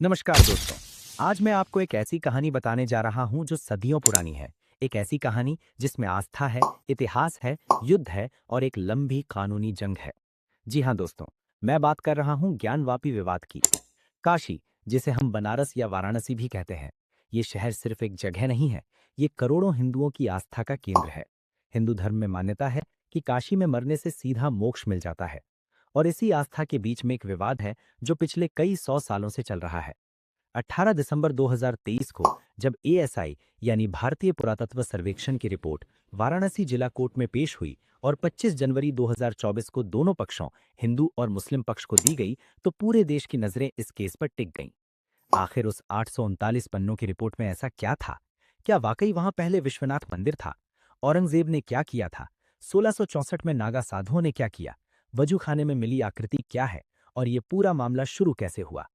नमस्कार दोस्तों। आज मैं आपको एक ऐसी कहानी बताने जा रहा हूं जो सदियों पुरानी है। एक ऐसी कहानी जिसमें आस्था है, इतिहास है, युद्ध है और एक लंबी कानूनी जंग है। जी हाँ दोस्तों, मैं बात कर रहा हूं ज्ञानवापी विवाद की। काशी, जिसे हम बनारस या वाराणसी भी कहते हैं, ये शहर सिर्फ एक जगह नहीं है, ये करोड़ों हिंदुओं की आस्था का केंद्र है। हिंदू धर्म में मान्यता है कि काशी में मरने से सीधा मोक्ष मिल जाता है। और इसी आस्था के बीच में एक विवाद है जो पिछले कई सौ सालों से चल रहा है। 18 दिसंबर 2023 को जब एएसआई यानी भारतीय पुरातत्व सर्वेक्षण की रिपोर्ट वाराणसी जिला कोर्ट में पेश हुई और 25 जनवरी 2024 को दोनों पक्षों, हिंदू और मुस्लिम पक्ष को दी गई, तो पूरे देश की नजरें इस केस पर टिक गईं। आखिर उस 839 पन्नों की रिपोर्ट में ऐसा क्या था? क्या वाकई वहां पहले विश्वनाथ मंदिर था? औरंगजेब ने क्या किया था? 1664 में नागा साधुओं ने क्या किया? वजू खाने में मिली आकृति क्या है? और ये पूरा मामला शुरू कैसे हुआ?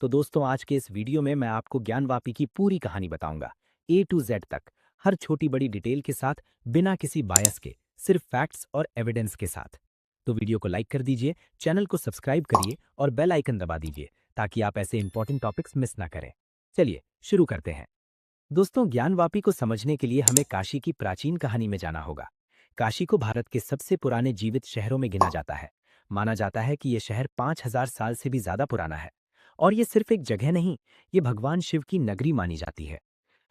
तो दोस्तों, आज के इस वीडियो में मैं आपको ज्ञानवापी की पूरी कहानी बताऊंगा, ए टू जेड तक, हर छोटी बड़ी डिटेल के साथ, बिना किसी बायस के, सिर्फ फैक्ट्स और एविडेंस के साथ। तो वीडियो को लाइक कर दीजिए, चैनल को सब्सक्राइब करिए और बेल आइकन दबा दीजिए ताकि आप ऐसे इंपॉर्टेंट टॉपिक्स मिस ना करें। चलिए शुरू करते हैं। दोस्तों, ज्ञानवापी को समझने के लिए हमें काशी की प्राचीन कहानी में जाना होगा। काशी को भारत के सबसे पुराने जीवित शहरों में गिना जाता है। माना जाता है कि यह शहर 5000 साल से भी ज्यादा पुराना है। और ये सिर्फ एक जगह नहीं, ये भगवान शिव की नगरी मानी जाती है।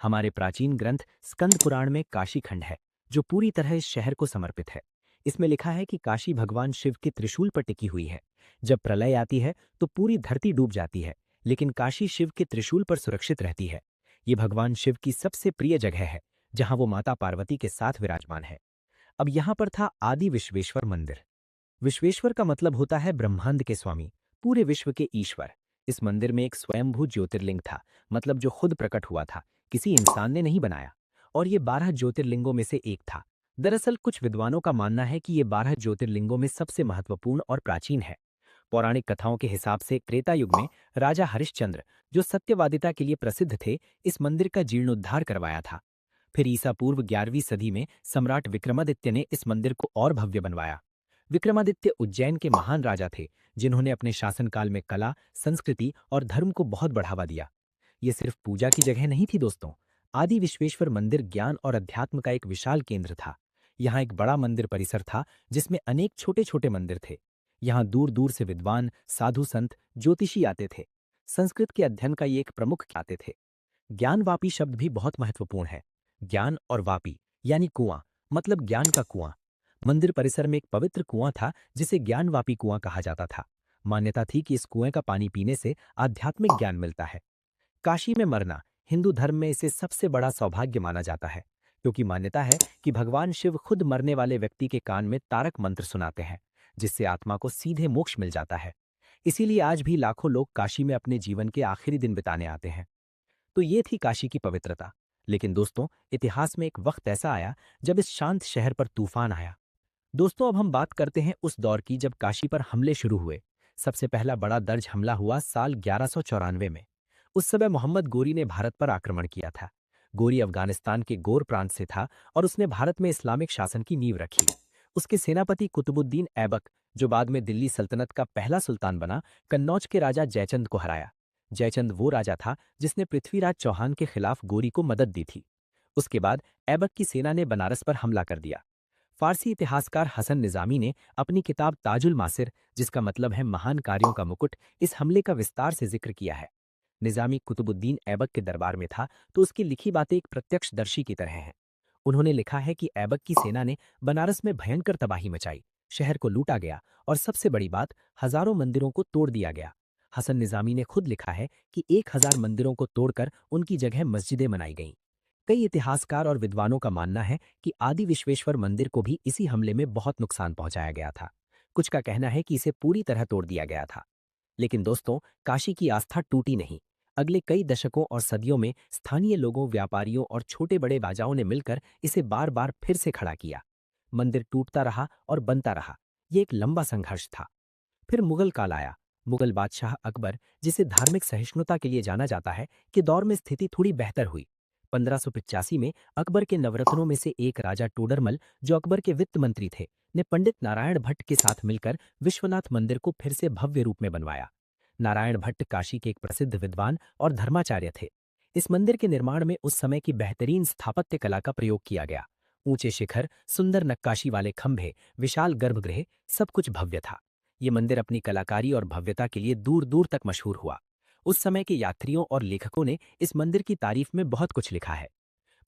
हमारे प्राचीन ग्रंथ स्कंद पुराण में काशी खंड है, जो पूरी तरह इस शहर को समर्पित है। इसमें लिखा है कि काशी भगवान शिव के त्रिशूल पर टिकी हुई है। जब प्रलय आती है तो पूरी धरती डूब जाती है, लेकिन काशी शिव के त्रिशूल पर सुरक्षित रहती है। ये भगवान शिव की सबसे प्रिय जगह है, जहां वो माता पार्वती के साथ विराजमान है। अब यहां पर था आदि विश्वेश्वर मंदिर। विश्वेश्वर का मतलब होता है ब्रह्मांड के स्वामी, पूरे विश्व के ईश्वर। इस मंदिर में एक स्वयंभू ज्योतिर्लिंग था, मतलब जो खुद प्रकट हुआ था, किसी इंसान ने नहीं बनाया। और ये 12 ज्योतिर्लिंगों में से एक था। दरअसल कुछ विद्वानों का मानना है कि ये 12 ज्योतिर्लिंगों में सबसे महत्वपूर्ण और प्राचीन है। पौराणिक कथाओं के हिसाब से त्रेता युग में राजा हरिश्चंद्र, जो सत्यवादिता के लिए प्रसिद्ध थे, इस मंदिर का जीर्णोद्धार करवाया था। फिर ईसा पूर्व 11वीं सदी में सम्राट विक्रमादित्य ने इस मंदिर को और भव्य बनवाया। विक्रमादित्य उज्जैन के महान राजा थे, जिन्होंने अपने शासनकाल में कला, संस्कृति और धर्म को बहुत बढ़ावा दिया। ये सिर्फ पूजा की जगह नहीं थी दोस्तों। आदि विश्वेश्वर मंदिर ज्ञान और अध्यात्म का एक विशाल केंद्र था। यहाँ एक बड़ा मंदिर परिसर था, जिसमें अनेक छोटे छोटे मंदिर थे। यहाँ दूर दूर से विद्वान, साधु संत, ज्योतिषी आते थे। संस्कृत के अध्ययन का ये एक प्रमुख आते थे। ज्ञानवापी शब्द भी बहुत महत्वपूर्ण है। ज्ञान और वापी यानी कुआं, मतलब ज्ञान का कुआं। मंदिर परिसर में एक पवित्र कुआं था, जिसे ज्ञानवापी कुआं कहा जाता था। मान्यता थी कि इस कुएं का पानी पीने से आध्यात्मिक ज्ञान मिलता है। काशी में मरना, हिंदू धर्म में इसे सबसे बड़ा सौभाग्य माना जाता है, क्योंकि मान्यता है कि भगवान शिव खुद मरने वाले व्यक्ति के कान में तारक मंत्र सुनाते हैं, जिससे आत्मा को सीधे मोक्ष मिल जाता है। इसीलिए आज भी लाखों लोग काशी में अपने जीवन के आखिरी दिन बिताने आते हैं। तो ये थी काशी की पवित्रता। लेकिन दोस्तों, इतिहास में एक वक्त ऐसा आया जब इस शांत शहर पर तूफान आया। दोस्तों, अब हम बात करते हैं उस दौर की जब काशी पर हमले शुरू हुए। सबसे पहला बड़ा दर्ज हमला हुआ साल 1194 में। उस समय मोहम्मद गोरी ने भारत पर आक्रमण किया था। गोरी अफगानिस्तान के गोर प्रांत से था और उसने भारत में इस्लामिक शासन की नींव रखी। उसके सेनापति कुतुबुद्दीन ऐबक, जो बाद में दिल्ली सल्तनत का पहला सुल्तान बना, कन्नौज के राजा जयचंद को हराया। जयचंद वो राजा था जिसने पृथ्वीराज चौहान के खिलाफ गोरी को मदद दी थी। उसके बाद ऐबक की सेना ने बनारस पर हमला कर दिया। फारसी इतिहासकार हसन निजामी ने अपनी किताब ताजुल मासिर, जिसका मतलब है महान कार्यों का मुकुट, इस हमले का विस्तार से जिक्र किया है। निजामी कुतुबुद्दीन ऐबक के दरबार में था, तो उसकी लिखी बातें एक प्रत्यक्षदर्शी की तरह हैं। उन्होंने लिखा है कि ऐबक की सेना ने बनारस में भयंकर तबाही मचाई, शहर को लूटा गया और सबसे बड़ी बात, हजारों मंदिरों को तोड़ दिया गया। हसन निजामी ने खुद लिखा है कि 1000 मंदिरों को तोड़कर उनकी जगह मस्जिदें बनाई गईं। कई इतिहासकार और विद्वानों का मानना है कि आदि विश्वेश्वर मंदिर को भी इसी हमले में बहुत नुकसान पहुंचाया गया था। कुछ का कहना है कि इसे पूरी तरह तोड़ दिया गया था। लेकिन दोस्तों, काशी की आस्था टूटी नहीं। अगले कई दशकों और सदियों में स्थानीय लोगों, व्यापारियों और छोटे बड़े राजाओं ने मिलकर इसे बार बार फिर से खड़ा किया। मंदिर टूटता रहा और बनता रहा। ये एक लंबा संघर्ष था। फिर मुगल काल आया। मुगल बादशाह अकबर, जिसे धार्मिक सहिष्णुता के लिए जाना जाता है, के दौर में स्थिति थोड़ी बेहतर हुई। 1585 में अकबर के नवरत्नों में से एक राजा टोडरमल, जो अकबर के वित्त मंत्री थे, ने पंडित नारायण भट्ट के साथ मिलकर विश्वनाथ मंदिर को फिर से भव्य रूप में बनवाया। नारायण भट्ट काशी के एक प्रसिद्ध विद्वान और धर्माचार्य थे। इस मंदिर के निर्माण में उस समय की बेहतरीन स्थापत्य कला का प्रयोग किया गया। ऊंचे शिखर, सुंदर नक्काशी वाले खंभे, विशाल गर्भगृह, सब कुछ भव्य था। ये मंदिर अपनी कलाकारी और भव्यता के लिए दूर दूर तक मशहूर हुआ। उस समय के यात्रियों और लेखकों ने इस मंदिर की तारीफ में बहुत कुछ लिखा है।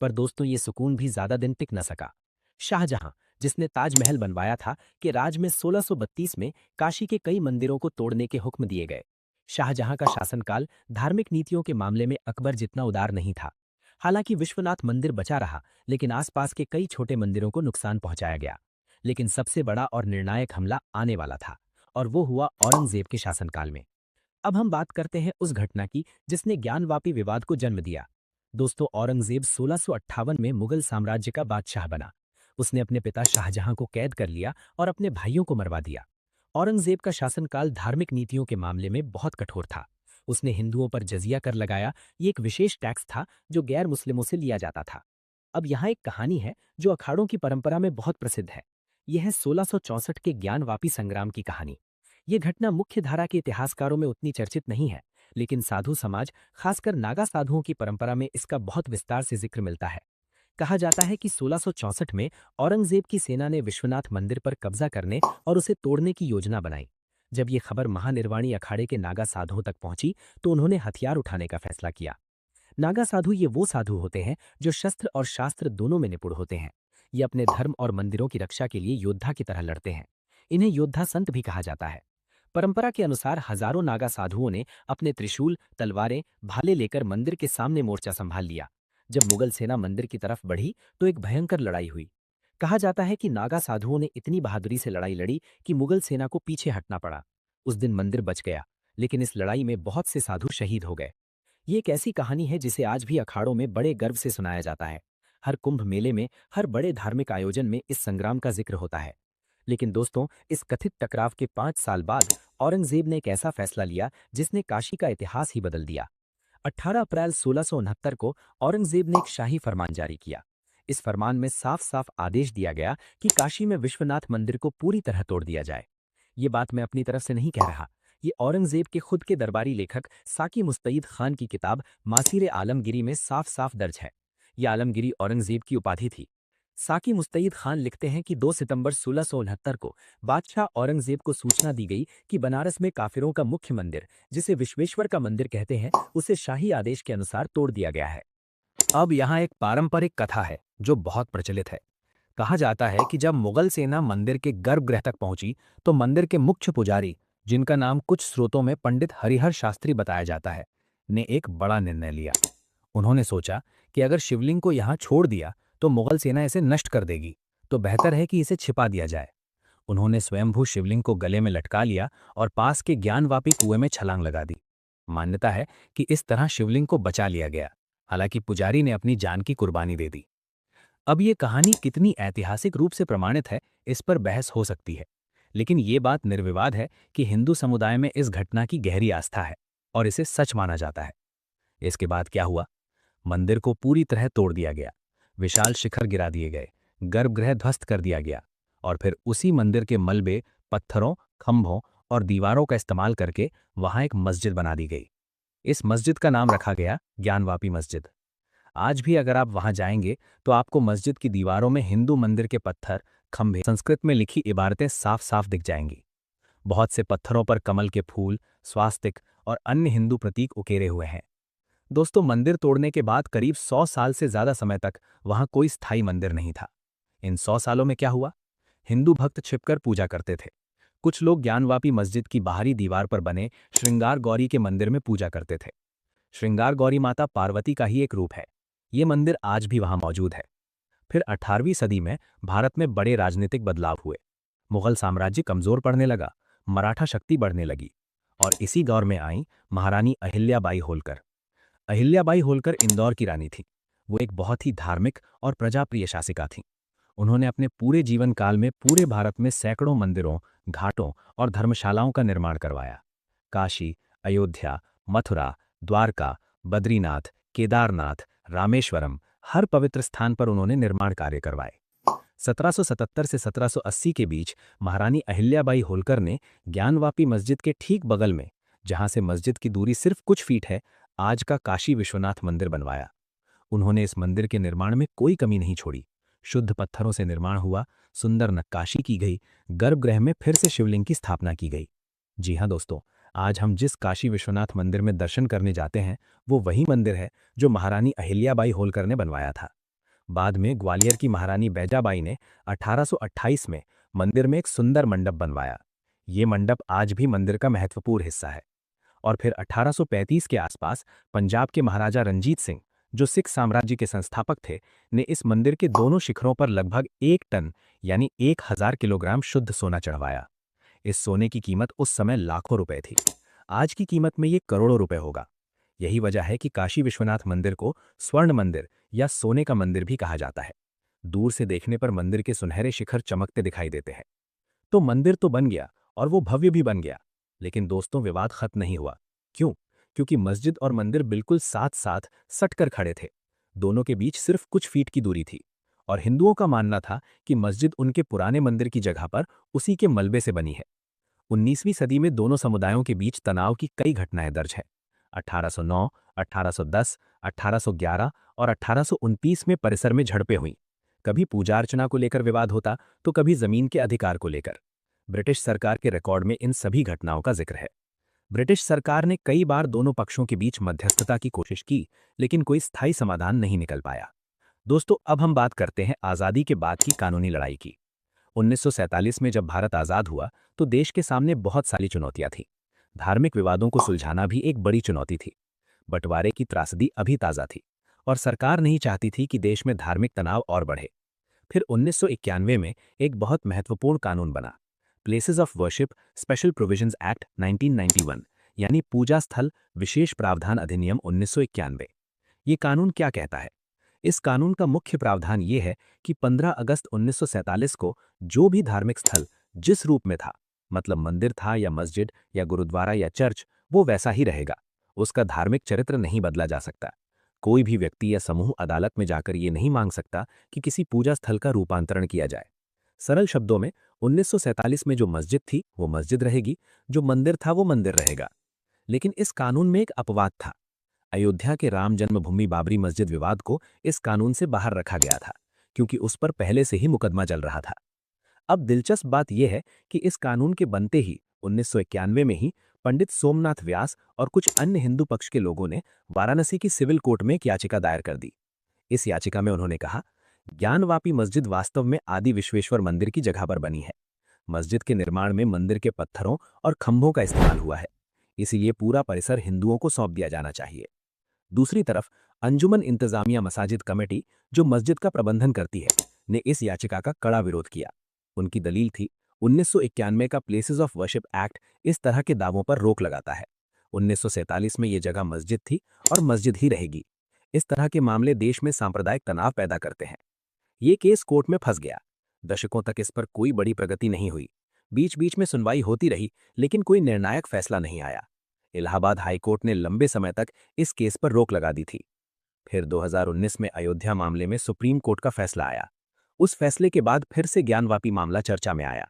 पर दोस्तों, ये सुकून भी ज्यादा दिन टिक न सका। शाहजहां, जिसने ताजमहल बनवाया था, के राज में 1632 में काशी के कई मंदिरों को तोड़ने के हुक्म दिए गए। शाहजहां का शासनकाल धार्मिक नीतियों के मामले में अकबर जितना उदार नहीं था। हालांकि विश्वनाथ मंदिर बचा रहा, लेकिन आसपास के कई छोटे मंदिरों को नुकसान पहुंचाया गया। लेकिन सबसे बड़ा और निर्णायक हमला आने वाला था, और वो हुआ औरंगजेब के शासनकाल में। अब हम बात करते हैं उस घटना की जिसने ज्ञानवापी विवाद को जन्म दिया। दोस्तों, औरंगजेब 1658 में मुगल साम्राज्य का बादशाह बना। उसने अपने पिता शाहजहां को कैद कर लिया और अपने भाइयों को मरवा दिया। औरंगजेब का शासनकाल धार्मिक नीतियों के मामले में बहुत कठोर था। उसने हिंदुओं पर जजिया कर लगाया। ये एक विशेष टैक्स था जो गैर मुस्लिमों से लिया जाता था। अब यहाँ एक कहानी है जो अखाड़ों की परंपरा में बहुत प्रसिद्ध है। यह है 1664 के ज्ञानवापी संग्राम की कहानी। ये घटना मुख्य धारा के इतिहासकारों में उतनी चर्चित नहीं है, लेकिन साधु समाज, खासकर नागा साधुओं की परंपरा में इसका बहुत विस्तार से जिक्र मिलता है। कहा जाता है कि 1664 में औरंगजेब की सेना ने विश्वनाथ मंदिर पर कब्जा करने और उसे तोड़ने की योजना बनाई। जब ये खबर महानिर्वाणी अखाड़े के नागा साधुओं तक पहुंची, तो उन्होंने हथियार उठाने का फैसला किया। नागा साधु ये वो साधु होते हैं जो शस्त्र और शास्त्र दोनों में निपुण होते हैं। ये अपने धर्म और मंदिरों की रक्षा के लिए योद्धा की तरह लड़ते हैं। इन्हें योद्धा संत भी कहा जाता है। परंपरा के अनुसार हजारों नागा साधुओं ने अपने त्रिशूल, तलवारें, भाले लेकर मंदिर के सामने मोर्चा संभाल लिया। जब मुगल सेना मंदिर की तरफ बढ़ी, तो एक भयंकर लड़ाई हुई। कहा जाता है कि नागा साधुओं ने इतनी बहादुरी से लड़ाई लड़ी कि मुगल सेना को पीछे हटना पड़ा। उस दिन मंदिर बच गया, लेकिन इस लड़ाई में बहुत से साधु शहीद हो गए। ये एक ऐसी कहानी है जिसे आज भी अखाड़ों में बड़े गर्व से सुनाया जाता है। हर कुंभ मेले में, हर बड़े धार्मिक आयोजन में इस संग्राम का जिक्र होता है। लेकिन दोस्तों, इस कथित टकराव के 5 साल बाद औरंगजेब ने एक ऐसा फैसला लिया जिसने काशी का इतिहास ही बदल दिया। 18 अप्रैल 1669 को औरंगजेब ने एक शाही फरमान जारी किया। इस फरमान में साफ साफ आदेश दिया गया कि काशी में विश्वनाथ मंदिर को पूरी तरह तोड़ दिया जाए। ये बात मैं अपनी तरफ से नहीं कह रहा। ये औरंगजेब के खुद के दरबारी लेखक साकी मुस्तईद खान की किताब मासीर आलमगिरी में साफ साफ दर्ज है। ये आलमगिरी औरंगजेब की उपाधि थी। साकी मुस्तईद खान लिखते हैं कि 2 सितंबर 1669 को बादशाह औरंगजेब को सूचना दी गई कि बनारस में काफिरों का मुख्य मंदिर, जिसे विश्वेश्वर का मंदिर कहते हैं, उसे शाही आदेश के अनुसार तोड़ दिया गया है। अब यहाँ एक पारंपरिक कथा है जो बहुत प्रचलित है। कहा जाता है कि जब मुगल सेना मंदिर के गर्भगृह तक पहुंची, तो मंदिर के मुख्य पुजारी, जिनका नाम कुछ स्रोतों में पंडित हरिहर शास्त्री बताया जाता है, ने एक बड़ा निर्णय लिया। उन्होंने सोचा कि अगर शिवलिंग को यहाँ छोड़ दिया तो मुगल सेना इसे नष्ट कर देगी, तो बेहतर है कि इसे छिपा दिया जाए। उन्होंने स्वयंभू शिवलिंग को गले में लटका लिया और पास के ज्ञानवापी कुएं में छलांग लगा दी। मान्यता है कि इस तरह शिवलिंग को बचा लिया गया। हालांकि पुजारी ने अपनी जान की कुर्बानी दे दी। अब ये कहानी कितनी ऐतिहासिक रूप से प्रमाणित है, इस पर बहस हो सकती है, लेकिन ये बात निर्विवाद है कि हिंदू समुदाय में इस घटना की गहरी आस्था है और इसे सच माना जाता है। इसके बाद क्या हुआ? मंदिर को पूरी तरह तोड़ दिया गया, विशाल शिखर गिरा दिए गए, गर्भगृह ध्वस्त कर दिया गया, और फिर उसी मंदिर के मलबे, पत्थरों, खंभों और दीवारों का इस्तेमाल करके वहां एक मस्जिद बना दी गई। इस मस्जिद का नाम रखा गया ज्ञानवापी मस्जिद। आज भी अगर आप वहां जाएंगे तो आपको मस्जिद की दीवारों में हिंदू मंदिर के पत्थर, खंभे, संस्कृत में लिखी इबारतें साफ साफ दिख जाएंगी। बहुत से पत्थरों पर कमल के फूल, स्वास्तिक और अन्य हिंदू प्रतीक उकेरे हुए हैं। दोस्तों, मंदिर तोड़ने के बाद करीब 100 साल से ज्यादा समय तक वहां कोई स्थायी मंदिर नहीं था। इन 100 सालों में क्या हुआ? हिंदू भक्त छिपकर पूजा करते थे। कुछ लोग ज्ञानवापी मस्जिद की बाहरी दीवार पर बने श्रृंगार गौरी के मंदिर में पूजा करते थे। श्रृंगार गौरी माता पार्वती का ही एक रूप है। ये मंदिर आज भी वहां मौजूद है। फिर 18वीं सदी में भारत में बड़े राजनीतिक बदलाव हुए। मुगल साम्राज्य कमजोर पड़ने लगा, मराठा शक्ति बढ़ने लगी, और इसी दौर में आई महारानी अहिल्याबाई होलकर। अहिल्याबाई होलकर इंदौर की रानी थी। वो एक बहुत ही धार्मिक और प्रजाप्रिय शासिका थीं। उन्होंने अपने पूरे जीवन काल में पूरे भारत में सैकड़ों मंदिरों, घाटों और धर्मशालाओं का निर्माण करवाया। काशी, अयोध्या, मथुरा, द्वारका, बद्रीनाथ, केदारनाथ, रामेश्वरम, हर पवित्र स्थान पर उन्होंने निर्माण कार्य करवाए। 1777 से 1780 के बीच महारानी अहिल्याबाई होलकर ने ज्ञानवापी मस्जिद के ठीक बगल में जहां से मस्जिद की दूरी सिर्फ कुछ फीट है, आज का काशी विश्वनाथ मंदिर बनवाया। उन्होंने इस मंदिर के निर्माण में कोई कमी नहीं छोड़ी। शुद्ध पत्थरों से निर्माण हुआ, सुंदर नक्काशी की गई, गर्भगृह में फिर से शिवलिंग की स्थापना की गई। जी हाँ दोस्तों, आज हम जिस काशी विश्वनाथ मंदिर में दर्शन करने जाते हैं, वो वही मंदिर है जो महारानी अहिल्याबाई होलकर ने बनवाया था। बाद में ग्वालियर की महारानी बैजाबाई ने 1828 में मंदिर में एक सुंदर मंडप बनवाया। ये मंडप आज भी मंदिर का महत्वपूर्ण हिस्सा है। और फिर 1835 के आसपास पंजाब के महाराजा रंजीत सिंह, जो सिख साम्राज्य के संस्थापक थे, ने इस मंदिर के दोनों शिखरों पर लगभग 1 टन यानी 1000 किलोग्राम शुद्ध सोना चढ़वाया। इस सोने की कीमत उस समय लाखों रुपए थी। आज की कीमत में ये करोड़ों रुपए होगा। यही वजह है कि काशी विश्वनाथ मंदिर को स्वर्ण मंदिर या सोने का मंदिर भी कहा जाता है। दूर से देखने पर मंदिर के सुनहरे शिखर चमकते दिखाई देते हैं। तो मंदिर तो बन गया और वो भव्य भी बन गया, लेकिन दोस्तों विवाद खत्म नहीं हुआ। क्यों? क्योंकि मस्जिद और मंदिर बिल्कुल साथ साथ सटकर खड़े थे। दोनों के बीच सिर्फ कुछ फीट की दूरी थी। और हिंदुओं का मानना था कि मस्जिद उनके पुराने मंदिर की जगह पर उसी के मलबे से बनी है। 19वीं सदी में दोनों समुदायों के बीच तनाव की कई घटनाएं दर्ज हैं। 1809, 1810, 1811 और 1829 में परिसर में झड़पें हुईं। कभी पूजा अर्चना को लेकर विवाद होता, तो कभी जमीन के अधिकार को लेकर। ब्रिटिश सरकार के रिकॉर्ड में इन सभी घटनाओं का जिक्र है। ब्रिटिश सरकार ने कई बार दोनों पक्षों के बीच मध्यस्थता की कोशिश की, लेकिन कोई स्थायी समाधान नहीं निकल पाया। दोस्तों, अब हम बात करते हैं आज़ादी के बाद की कानूनी लड़ाई की। 1947 में जब भारत आज़ाद हुआ, तो देश के सामने बहुत सारी चुनौतियां थीं। धार्मिक विवादों को सुलझाना भी एक बड़ी चुनौती थी। बंटवारे की त्रासदी अभी ताज़ा थी और सरकार नहीं चाहती थी कि देश में धार्मिक तनाव और बढ़े। फिर 1991 में एक बहुत महत्वपूर्ण कानून बना, places of worship special provisions act 1991, यानी पूजा स्थल विशेष प्रावधान अधिनियम 1991। ये कानून क्या कहता है? इस कानून का मुख्य प्रावधान ये है कि 15 अगस्त 1947 को जो भी धार्मिक स्थल जिस रूप में था, मतलब मंदिर था या मस्जिद या गुरुद्वारा या चर्च, वो वैसा ही रहेगा। उसका धार्मिक चरित्र नहीं बदला जा सकता। कोई भी व्यक्ति या समूह अदालत में जाकर ये नहीं मांग सकता कि किसी पूजा स्थल का रूपांतरण किया जाए। सरल शब्दों में, 1947 में जो मस्जिद थी वो मस्जिद रहेगी, जो मंदिर था वो मंदिर रहेगा। लेकिन इस कानून में एक अपवाद था। अयोध्या के राम जन्मभूमि बाबरी मस्जिद विवाद को इस कानून से बाहर रखा गया था, क्योंकि उस पर पहले से ही मुकदमा चल रहा था। अब दिलचस्प बात यह है कि इस कानून के बनते ही 1991 में ही पंडित सोमनाथ व्यास और कुछ अन्य हिंदू पक्ष के लोगों ने वाराणसी की सिविल कोर्ट में एक याचिका दायर कर दी। इस याचिका में उन्होंने कहा, ज्ञानवापी मस्जिद वास्तव में आदि विश्वेश्वर मंदिर की जगह पर बनी है। मस्जिद के निर्माण में मंदिर के पत्थरों और खंभों का इस्तेमाल हुआ है, इसलिए पूरा परिसर हिंदुओं को सौंप दिया जाना चाहिए। दूसरी तरफ अंजुमन इंतजामिया मसाजिद कमेटी, जो मस्जिद का प्रबंधन करती है, ने इस याचिका का कड़ा विरोध किया। उनकी दलील थी, 1991 का प्लेसेस ऑफ वर्शिप एक्ट इस तरह के दावों पर रोक लगाता है। 1947 में ये जगह मस्जिद थी और मस्जिद ही रहेगी। इस तरह के मामले देश में सांप्रदायिक तनाव पैदा करते हैं। ये केस कोर्ट में फंस गया। दशकों तक इस पर कोई बड़ी प्रगति नहीं हुई। बीच बीच में सुनवाई होती रही, लेकिन कोई निर्णायक फैसला नहीं आया। इलाहाबाद हाईकोर्ट ने लंबे समय तक इस केस पर रोक लगा दी थी। फिर 2019 में अयोध्या मामले में सुप्रीम कोर्ट का फैसला आया। उस फैसले के बाद फिर से ज्ञानवापी मामला चर्चा में आया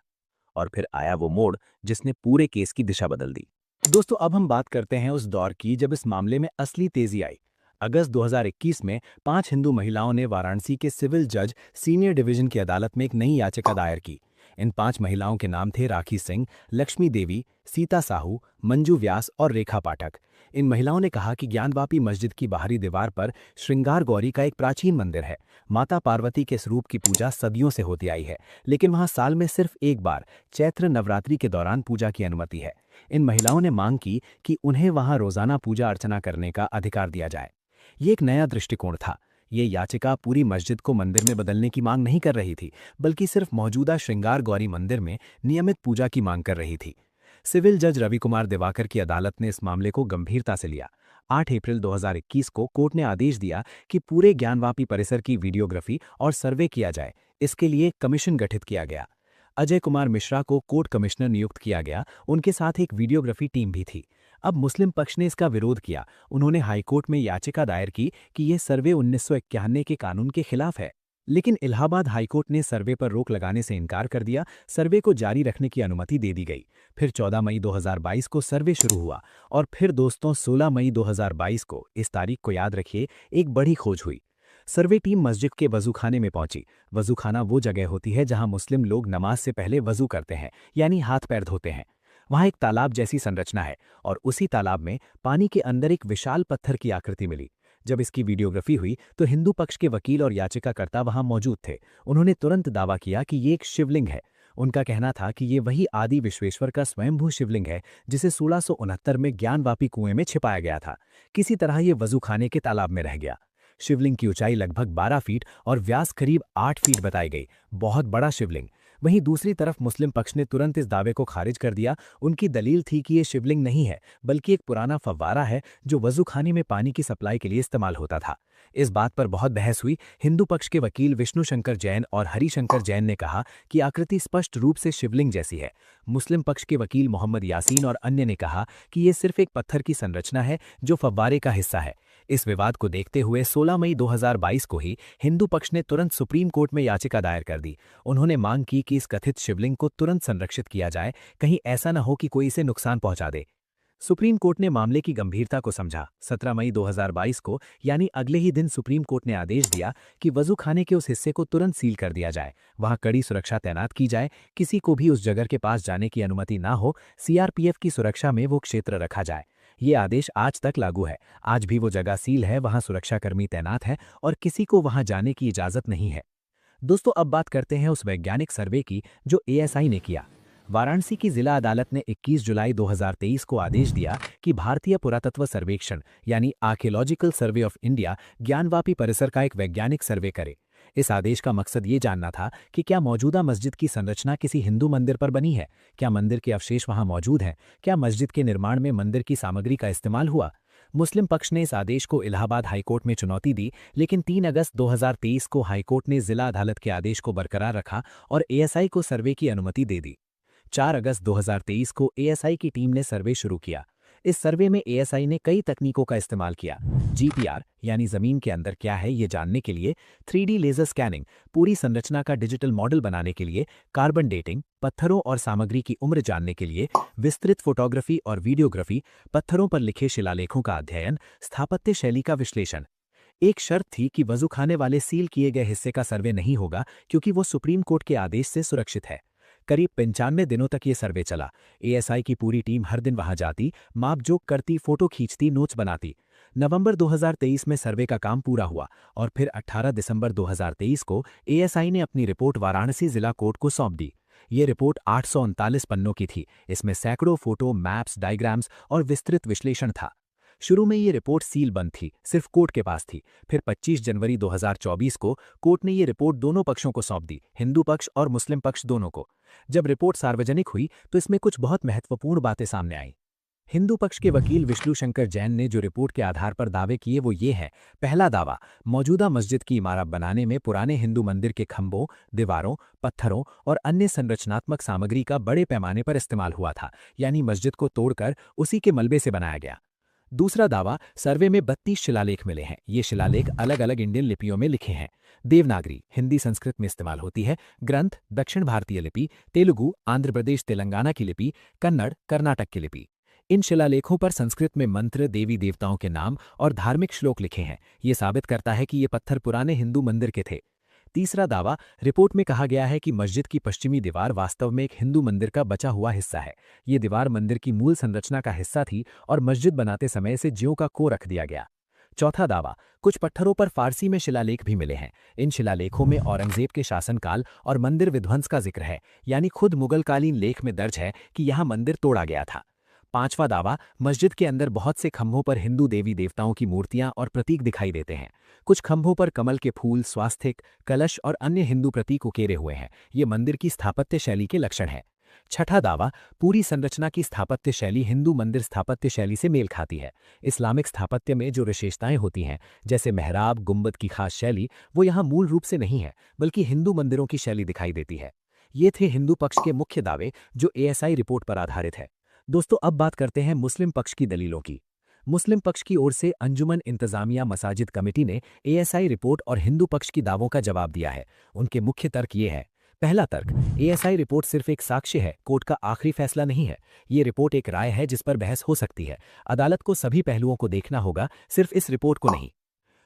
और फिर आया वो मोड़ जिसने पूरे केस की दिशा बदल दी। दोस्तों, अब हम बात करते हैं उस दौर की जब इस मामले में असली तेजी आई। अगस्त 2021 में 5 हिंदू महिलाओं ने वाराणसी के सिविल जज सीनियर डिवीजन की अदालत में एक नई याचिका दायर की। इन 5 महिलाओं के नाम थे राखी सिंह, लक्ष्मी देवी, सीता साहू, मंजू व्यास और रेखा पाठक। इन महिलाओं ने कहा कि ज्ञानवापी मस्जिद की बाहरी दीवार पर श्रृंगार गौरी का एक प्राचीन मंदिर है। माता पार्वती के स्वरूप की पूजा सदियों से होती आई है, लेकिन वहां साल में सिर्फ एक बार चैत्र नवरात्रि के दौरान पूजा की अनुमति है। इन महिलाओं ने मांग की कि उन्हें वहां रोजाना पूजा अर्चना करने का अधिकार दिया जाए। ये एक नया दृष्टिकोण था। ये याचिका पूरी मस्जिद को मंदिर में बदलने की मांग नहीं कर रही थी, बल्कि सिर्फ मौजूदा श्रृंगार गौरी मंदिर में नियमित पूजा की मांग कर रही थी। सिविल जज रवि कुमार दिवाकर की अदालत ने इस मामले को गंभीरता से लिया। 8 अप्रैल 2021 को कोर्ट ने आदेश दिया कि पूरे ज्ञानवापी परिसर की वीडियोग्राफी और सर्वे किया जाए। इसके लिए कमीशन गठित किया गया। अजय कुमार मिश्रा को कोर्ट कमिश्नर नियुक्त किया गया। उनके साथ एक वीडियोग्राफी टीम भी थी। अब मुस्लिम पक्ष ने इसका विरोध किया। उन्होंने हाईकोर्ट में याचिका दायर की कि यह सर्वे 1991 के कानून के खिलाफ है। लेकिन इलाहाबाद हाईकोर्ट ने सर्वे पर रोक लगाने से इनकार कर दिया। सर्वे को जारी रखने की अनुमति दे दी गई। फिर 14 मई 2022 को सर्वे शुरू हुआ और फिर दोस्तों 16 मई 2022 को, इस तारीख को याद रखिए, एक बड़ी खोज हुई। सर्वे टीम मस्जिद के वजूखाने में पहुंची। वजूखाना वो जगह होती है जहां मुस्लिम लोग नमाज से पहले वजू करते हैं, यानी हाथ पैर धोते हैं। वहां एक तालाब जैसी संरचना है और उसी तालाब में पानी के अंदर एक विशाल पत्थर की आकृति मिली। जब इसकी वीडियोग्राफी हुई तो हिंदू पक्ष के वकील और याचिकाकर्ता वहां मौजूद थे। उन्होंने तुरंत दावा किया कि ये एक शिवलिंग है। उनका कहना था कि ये वही आदि विश्वेश्वर का स्वयंभू शिवलिंग है जिसे 1669 में ज्ञानवापी कुएं में छिपाया गया था। किसी तरह ये वजूखाने के तालाब में रह गया। शिवलिंग की ऊंचाई लगभग 12 फीट और व्यास करीब 8 फीट बताई गई। बहुत बड़ा शिवलिंग। वहीं दूसरी तरफ मुस्लिम पक्ष ने तुरंत इस दावे को खारिज कर दिया। उनकी दलील थी कि ये शिवलिंग नहीं है, बल्कि एक पुराना फव्वारा है जो वजूखाने में पानी की सप्लाई के लिए इस्तेमाल होता था। इस बात पर बहुत बहस हुई। हिंदू पक्ष के वकील विष्णु शंकर जैन और हरिशंकर जैन ने कहा कि आकृति स्पष्ट रूप से शिवलिंग जैसी है। मुस्लिम पक्ष के वकील मोहम्मद यासीन और अन्य ने कहा कि ये सिर्फ एक पत्थर की संरचना है जो फव्वारे का हिस्सा है। इस विवाद को देखते हुए 16 मई 2022 को ही हिंदू पक्ष ने तुरंत सुप्रीम कोर्ट में याचिका दायर कर दी। उन्होंने मांग की कि इस कथित शिवलिंग को तुरंत संरक्षित किया जाए, कहीं ऐसा न हो कि कोई इसे नुकसान पहुंचा दे। सुप्रीम कोर्ट ने मामले की गंभीरता को समझा। 17 मई 2022 को, यानी अगले ही दिन, सुप्रीम कोर्ट ने आदेश दिया कि वजूखाने के उस हिस्से को तुरंत सील कर दिया जाए। वहां कड़ी सुरक्षा तैनात की जाए, किसी को भी उस जगह के पास जाने की अनुमति ना हो, सीआरपीएफ की सुरक्षा में वो क्षेत्र रखा जाए। ये आदेश आज तक लागू है। आज भी वो जगह सील है, वहां सुरक्षाकर्मी तैनात हैं और किसी को वहां जाने की इजाजत नहीं है। दोस्तों, अब बात करते हैं उस वैज्ञानिक सर्वे की जो एएसआई ने किया। वाराणसी की जिला अदालत ने 21 जुलाई 2023 को आदेश दिया कि भारतीय पुरातत्व सर्वेक्षण यानी archaeological survey of India Gyanvapi परिसर का एक वैज्ञानिक सर्वे करे। इस आदेश का मकसद ये जानना था कि क्या मौजूदा मस्जिद की संरचना किसी हिंदू मंदिर पर बनी है, क्या मंदिर के अवशेष वहां मौजूद हैं, क्या मस्जिद के निर्माण में मंदिर की सामग्री का इस्तेमाल हुआ। मुस्लिम पक्ष ने इस आदेश को इलाहाबाद हाईकोर्ट में चुनौती दी, लेकिन 3 अगस्त 2023 को हाईकोर्ट ने जिला अदालत के आदेश को बरकरार रखा और एएसआई को सर्वे की अनुमति दे दी। 4 अगस्त 2023 को एएसआई की टीम ने सर्वे शुरू किया। इस सर्वे में एएसआई ने कई तकनीकों का इस्तेमाल किया। जीपीआर यानी जमीन के अंदर क्या है ये जानने के लिए, 3D लेजर स्कैनिंग, पूरी संरचना का डिजिटल मॉडल बनाने के लिए, कार्बन डेटिंग, पत्थरों और सामग्री की उम्र जानने के लिए, विस्तृत फोटोग्राफी और वीडियोग्राफी, पत्थरों पर लिखे शिलालेखों का अध्ययन, स्थापत्य शैली का विश्लेषण। एक शर्त थी कि वजूखाने वाले सील किए गए हिस्से का सर्वे नहीं होगा, क्योंकि वो सुप्रीम कोर्ट के आदेश से सुरक्षित है। करीब 95 दिनों तक ये सर्वे चला। एएसआई की पूरी टीम हर दिन वहां जाती, मापजोक करती, फोटो खींचती, नोट्स बनाती। नवंबर 2023 में सर्वे का काम पूरा हुआ और फिर 18 दिसंबर 2023 को एएसआई ने अपनी रिपोर्ट वाराणसी जिला कोर्ट को सौंप दी। ये रिपोर्ट 839 पन्नों की थी। इसमें सैकड़ों फोटो, मैप्स, डायग्राम्स और विस्तृत विश्लेषण था। शुरू में ये रिपोर्ट सील बंद थी, सिर्फ कोर्ट के पास थी। फिर 25 जनवरी 2024 को कोर्ट ने ये रिपोर्ट दोनों पक्षों को सौंप दी, हिंदू पक्ष और मुस्लिम पक्ष दोनों को। जब रिपोर्ट सार्वजनिक हुई तो इसमें कुछ बहुत महत्वपूर्ण बातें सामने आईं। हिंदू पक्ष के वकील विष्णु शंकर जैन ने जो रिपोर्ट के आधार पर दावे किए वो ये हैं। पहला दावा, मौजूदा मस्जिद की इमारत बनाने में पुराने हिंदू मंदिर के खंभों, दीवारों, पत्थरों और अन्य संरचनात्मक सामग्री का बड़े पैमाने पर इस्तेमाल हुआ था, यानी मस्जिद को तोड़कर उसी के मलबे से बनाया गया। दूसरा दावा, सर्वे में 32 शिलालेख मिले हैं। ये शिलालेख अलग अलग इंडियन लिपियों में लिखे हैं। देवनागरी हिंदी संस्कृत में इस्तेमाल होती है, ग्रंथ दक्षिण भारतीय लिपि, तेलुगु आंध्र प्रदेश तेलंगाना की लिपि, कन्नड़ कर्नाटक की लिपि। इन शिलालेखों पर संस्कृत में मंत्र, देवी देवताओं के नाम और धार्मिक श्लोक लिखे हैं। ये साबित करता है कि ये पत्थर पुराने हिंदू मंदिर के थे। तीसरा दावा, रिपोर्ट में कहा गया है कि मस्जिद की पश्चिमी दीवार वास्तव में एक हिंदू मंदिर का बचा हुआ हिस्सा है। ये दीवार मंदिर की मूल संरचना का हिस्सा थी और मस्जिद बनाते समय इसे ज्यों का को रख दिया गया। चौथा दावा, कुछ पत्थरों पर फारसी में शिलालेख भी मिले हैं। इन शिलालेखों में औरंगजेब के शासनकाल और मंदिर विध्वंस का जिक्र है, यानी खुद मुगलकालीन लेख में दर्ज है कि यहाँ मंदिर तोड़ा गया था। पांचवा दावा, मस्जिद के अंदर बहुत से खंभों पर हिंदू देवी देवताओं की मूर्तियां और प्रतीक दिखाई देते हैं। कुछ खंभों पर कमल के फूल, स्वास्तिक, कलश और अन्य हिंदू प्रतीक उकेरे हुए हैं। ये मंदिर की स्थापत्य शैली के लक्षण हैं। छठा दावा, पूरी संरचना की स्थापत्य शैली हिंदू मंदिर स्थापत्य शैली से मेल खाती है। इस्लामिक स्थापत्य में जो विशेषताएं होती हैं, जैसे मेहराब, गुंबद की खास शैली, वो यहाँ मूल रूप से नहीं है, बल्कि हिंदू मंदिरों की शैली दिखाई देती है। ये थे हिंदू पक्ष के मुख्य दावे जो एएसआई रिपोर्ट पर आधारित है। दोस्तों, अब बात करते हैं मुस्लिम पक्ष की दलीलों की। मुस्लिम पक्ष की ओर से अंजुमन इंतजामिया मसाजिद कमेटी ने एएसआई रिपोर्ट और हिंदू पक्ष की दावों का जवाब दिया है। उनके मुख्य तर्क ये है। पहला तर्क, एएसआई रिपोर्ट सिर्फ एक साक्ष्य है, कोर्ट का आखिरी फैसला नहीं है। ये रिपोर्ट एक राय है जिस पर बहस हो सकती है। अदालत को सभी पहलुओं को देखना होगा, सिर्फ इस रिपोर्ट को नहीं।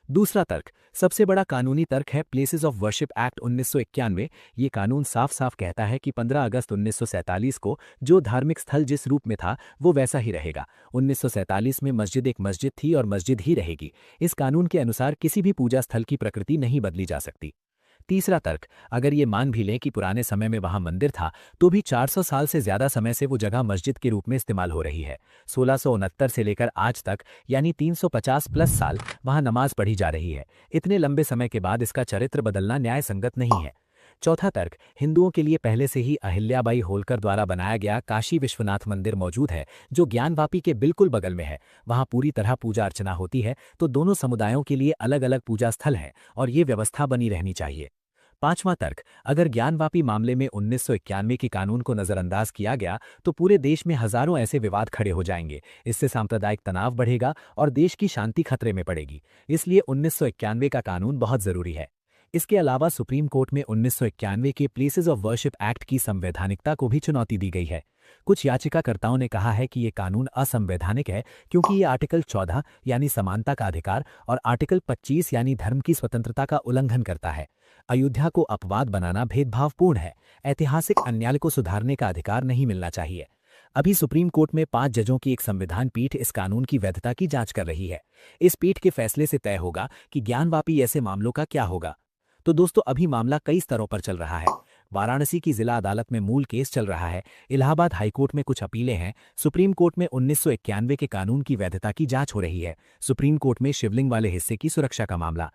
दूसरा तर्क, सबसे बड़ा कानूनी तर्क है प्लेसेस ऑफ वर्शिप एक्ट 1991। ये कानून साफ साफ कहता है कि 15 अगस्त 1947 को जो धार्मिक स्थल जिस रूप में था वो वैसा ही रहेगा। 1947 में मस्जिद एक मस्जिद थी और मस्जिद ही रहेगी। इस कानून के अनुसार किसी भी पूजा स्थल की प्रकृति नहीं बदली जा सकती। तीसरा तर्क, अगर ये मान भी लें कि पुराने समय में वहां मंदिर था, तो भी 400 साल से ज्यादा समय से वो जगह मस्जिद के रूप में इस्तेमाल हो रही है। 1669 से लेकर आज तक, यानी 350 प्लस साल वहां नमाज पढ़ी जा रही है। इतने लंबे समय के बाद इसका चरित्र बदलना न्याय संगत नहीं है। चौथा तर्क, हिंदुओं के लिए पहले से ही अहिल्याबाई होलकर द्वारा बनाया गया काशी विश्वनाथ मंदिर मौजूद है, जो ज्ञानवापी के बिल्कुल बगल में है। वहां पूरी तरह पूजा अर्चना होती है, तो दोनों समुदायों के लिए अलग अलग पूजा स्थल हैं और ये व्यवस्था बनी रहनी चाहिए। पांचवां तर्क, अगर ज्ञानवापी मामले में 1991 के कानून को नजरअंदाज किया गया तो पूरे देश में हजारों ऐसे विवाद खड़े हो जाएंगे। इससे सांप्रदायिक तनाव बढ़ेगा और देश की शांति खतरे में पड़ेगी। इसलिए 1991 का कानून बहुत जरूरी है। इसके अलावा सुप्रीम कोर्ट में 1991 के प्लेसेस ऑफ वर्शिप एक्ट की संवैधानिकता को भी चुनौती दी गई है। कुछ याचिकाकर्ताओं ने कहा है कि ये कानून असंवैधानिक है क्योंकि ये आर्टिकल 14 यानी समानता का अधिकार और आर्टिकल 25 यानी धर्म की स्वतंत्रता का उल्लंघन करता है। अयोध्या को अपवाद बनाना भेदभावपूर्ण है। ऐतिहासिक अन्याय को सुधारने का अधिकार नहीं मिलना चाहिए। अभी सुप्रीम कोर्ट में 5 जजों की एक संविधान पीठ इस कानून की वैधता की जांच कर रही है। इस पीठ के फैसले से तय होगा कि ज्ञानवापी ऐसे मामलों का क्या होगा। तो दोस्तों, अभी मामला कई स्तरों पर चल रहा है। वाराणसी की जिला अदालत में मूल केस चल रहा है। इलाहाबाद हाईकोर्ट में कुछ अपीलें हैं। सुप्रीम कोर्ट में 1991 के कानून की वैधता की जांच हो रही है। सुप्रीम कोर्ट में शिवलिंग वाले हिस्से की सुरक्षा का मामला।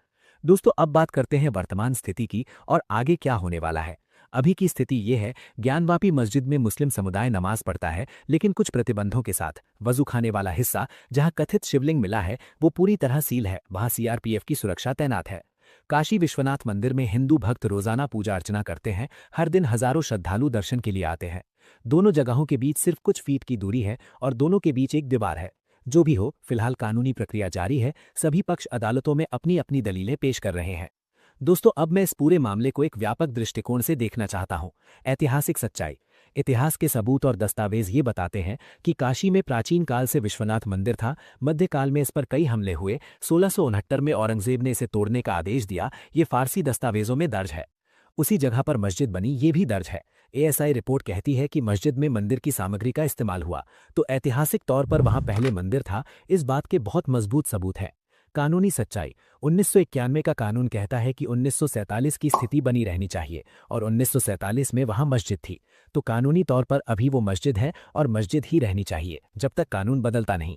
दोस्तों, अब बात करते हैं वर्तमान स्थिति की और आगे क्या होने वाला है। अभी की स्थिति ये है, ज्ञानवापी मस्जिद में मुस्लिम समुदाय नमाज पढ़ता है, लेकिन कुछ प्रतिबंधों के साथ। वजू खाने वाला हिस्सा जहां कथित शिवलिंग मिला है वो पूरी तरह सील है, वहां सीआरपीएफ की सुरक्षा तैनात है। काशी विश्वनाथ मंदिर में हिंदू भक्त रोजाना पूजा अर्चना करते हैं। हर दिन हजारों श्रद्धालु दर्शन के लिए आते हैं। दोनों जगहों के बीच सिर्फ कुछ फीट की दूरी है और दोनों के बीच एक दीवार है। जो भी हो, फिलहाल कानूनी प्रक्रिया जारी है। सभी पक्ष अदालतों में अपनी अपनी दलीलें पेश कर रहे हैं। दोस्तों, अब मैं इस पूरे मामले को एक व्यापक दृष्टिकोण से देखना चाहता हूं। ऐतिहासिक सच्चाई, इतिहास के सबूत और दस्तावेज ये बताते हैं कि काशी में प्राचीन काल से विश्वनाथ मंदिर था। मध्यकाल में इस पर कई हमले हुए। 1669 में औरंगजेब ने इसे तोड़ने का आदेश दिया। ये फारसी दस्तावेजों में दर्ज है। उसी जगह पर मस्जिद बनी, ये भी दर्ज है। एएसआई रिपोर्ट कहती है कि मस्जिद में मंदिर की सामग्री का इस्तेमाल हुआ, तो ऐतिहासिक तौर पर वहां पहले मंदिर था। इस बात के बहुत मजबूत सबूत हैं। कानूनी सच्चाई, 1991 का कानून कहता है कि 1947 की स्थिति बनी रहनी चाहिए और 1947 में वहां मस्जिद थी, तो कानूनी तौर पर अभी वो मस्जिद है और मस्जिद ही रहनी चाहिए जब तक कानून बदलता नहीं।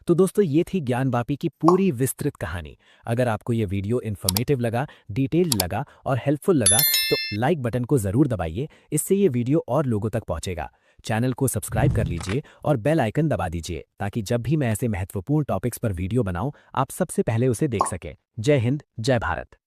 तो दोस्तों, ये थी ज्ञानवापी की पूरी विस्तृत कहानी। अगर आपको ये वीडियो इन्फॉर्मेटिव लगा, डिटेल्ड लगा और हेल्पफुल लगा तो लाइक बटन को जरूर दबाइए। इससे ये वीडियो और लोगों तक पहुंचेगा। चैनल को सब्सक्राइब कर लीजिए और बेल आइकन दबा दीजिए ताकि जब भी मैं ऐसे महत्वपूर्ण टॉपिक्स पर वीडियो बनाऊं आप सबसे पहले उसे देख सकें। जय हिंद, जय भारत।